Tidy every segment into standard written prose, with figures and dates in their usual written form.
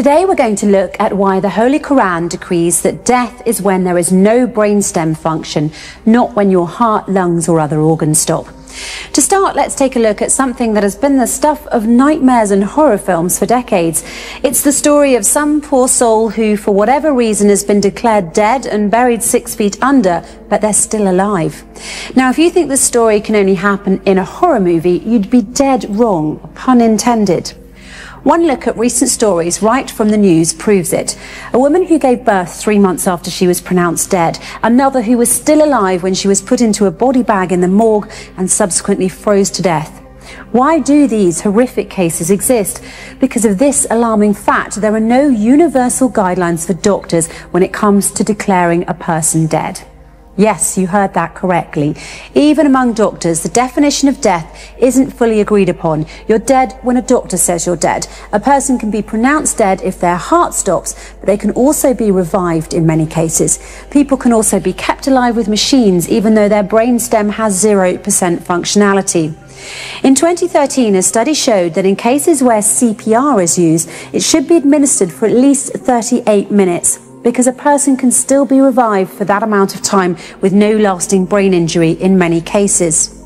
Today we're going to look at why the Holy Qur'an decrees that death is when there is no brainstem function, not when your heart, lungs or other organs stop. To start, let's take a look at something that has been the stuff of nightmares and horror films for decades. It's the story of some poor soul who, for whatever reason, has been declared dead and buried 6 feet under, but they're still alive. Now, if you think this story can only happen in a horror movie, you'd be dead wrong, pun intended. One look at recent stories right from the news proves it. A woman who gave birth 3 months after she was pronounced dead. Another who was still alive when she was put into a body bag in the morgue and subsequently froze to death. Why do these horrific cases exist? Because of this alarming fact, there are no universal guidelines for doctors when it comes to declaring a person dead. Yes, you heard that correctly. Even among doctors, the definition of death isn't fully agreed upon. You're dead when a doctor says you're dead. A person can be pronounced dead if their heart stops, but they can also be revived in many cases. People can also be kept alive with machines, even though their brainstem has 0% functionality. In 2013, a study showed that in cases where CPR is used, it should be administered for at least 38 minutes. Because a person can still be revived for that amount of time with no lasting brain injury in many cases.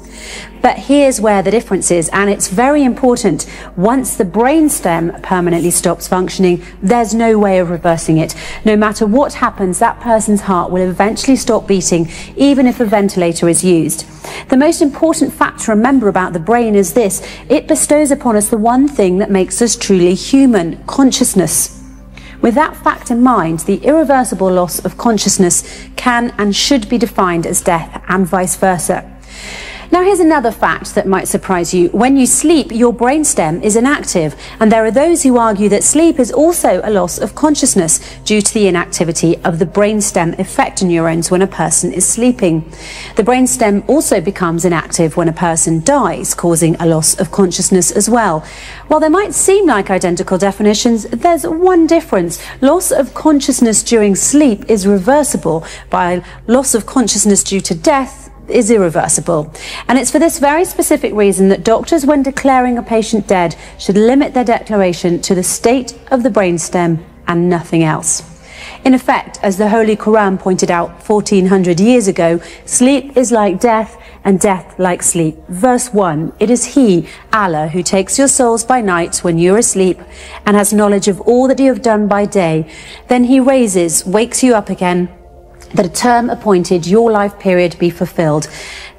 But here's where the difference is, and it's very important. Once the brainstem permanently stops functioning, there's no way of reversing it. No matter what happens, that person's heart will eventually stop beating, even if a ventilator is used. The most important fact to remember about the brain is this: it bestows upon us the one thing that makes us truly human: consciousness. With that fact in mind, the irreversible loss of consciousness can and should be defined as death, and vice versa. Now, here's another fact that might surprise you. When you sleep, your brainstem is inactive, and there are those who argue that sleep is also a loss of consciousness due to the inactivity of the brainstem effector neurons when a person is sleeping. The brainstem also becomes inactive when a person dies, causing a loss of consciousness as well. While they might seem like identical definitions, there's one difference. Loss of consciousness during sleep is reversible, while loss of consciousness due to death is irreversible. And it's for this very specific reason that doctors, when declaring a patient dead, should limit their declaration to the state of the brainstem and nothing else. In effect, as the Holy Qur'an pointed out 1400 years ago, sleep is like death and death like sleep. Verse 1, it is He, Allah, who takes your souls by night when you're asleep and has knowledge of all that you have done by day. Then He wakes you up again, that a term appointed, your life period, be fulfilled.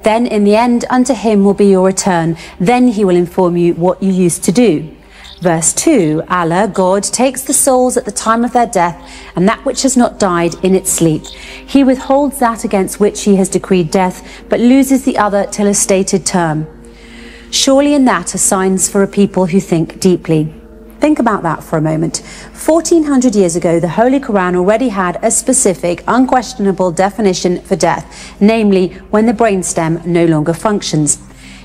Then in the end unto Him will be your return. Then He will inform you what you used to do. Verse 2, Allah, God, takes the souls at the time of their death, and that which has not died in its sleep. He withholds that against which He has decreed death, but loses the other till a stated term. Surely in that are signs for a people who think deeply. Think about that for a moment. 1400 years ago, the Holy Qur'an already had a specific, unquestionable definition for death, namely when the brainstem no longer functions.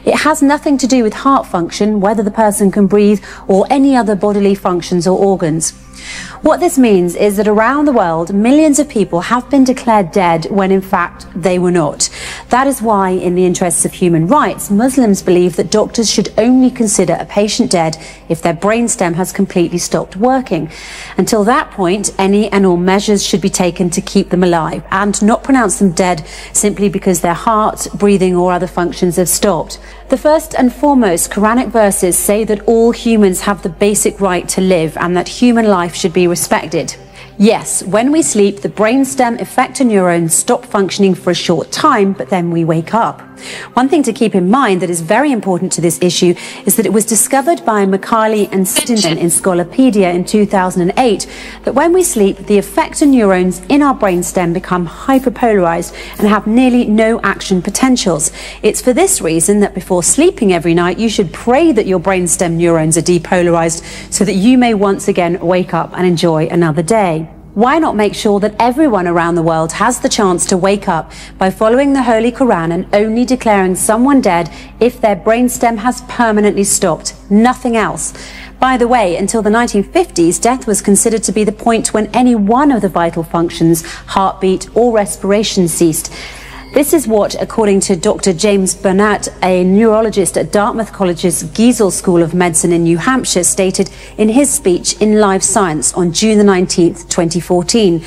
It has nothing to do with heart function, whether the person can breathe, or any other bodily functions or organs. What this means is that around the world, millions of people have been declared dead when in fact they were not. That is why, in the interests of human rights, Muslims believe that doctors should only consider a patient dead if their brainstem has completely stopped working. Until that point, any and all measures should be taken to keep them alive and not pronounce them dead simply because their heart, breathing or other functions have stopped. The first and foremost Quranic verses say that all humans have the basic right to live and that human life should be respected. Yes, when we sleep, the brainstem effector neurons stop functioning for a short time, but then we wake up. One thing to keep in mind that is very important to this issue is that it was discovered by Macaulay and Stinson in Scolopedia in 2008 that when we sleep, the effector neurons in our brainstem become hyperpolarized and have nearly no action potentials. It's for this reason that before sleeping every night, you should pray that your brainstem neurons are depolarized so that you may once again wake up and enjoy another day. Why not make sure that everyone around the world has the chance to wake up by following the Holy Qur'an and only declaring someone dead if their brainstem has permanently stopped, nothing else? By the way, until the 1950s, death was considered to be the point when any one of the vital functions, heartbeat or respiration, ceased. This is what, according to Dr. James Burnett, a neurologist at Dartmouth College's Giesel School of Medicine in New Hampshire, stated in his speech in Live Science on June the 19th, 2014.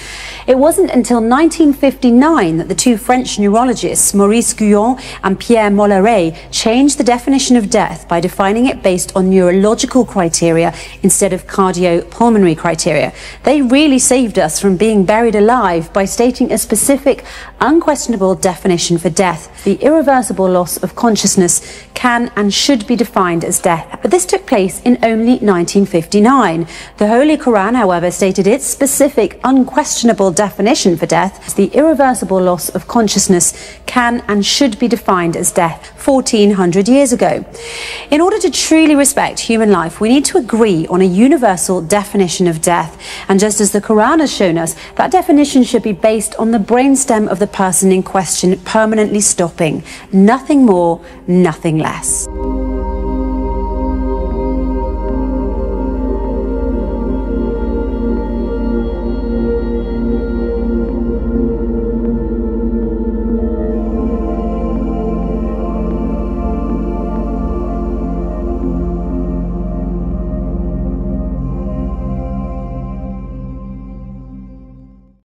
It wasn't until 1959 that the two French neurologists, Maurice Guyon and Pierre Molleret, changed the definition of death by defining it based on neurological criteria instead of cardiopulmonary criteria. They really saved us from being buried alive by stating a specific, unquestionable definition for death. The irreversible loss of consciousness can and should be defined as death. But this took place in only 1959. The Holy Qur'an, however, stated its specific, unquestionable definition for death. The irreversible loss of consciousness can and should be defined as death 1400 years ago. In order to truly respect human life, we need to agree on a universal definition of death. And just as the Quran has shown us, that definition should be based on the brainstem of the person in question permanently stopping. Nothing more, nothing less.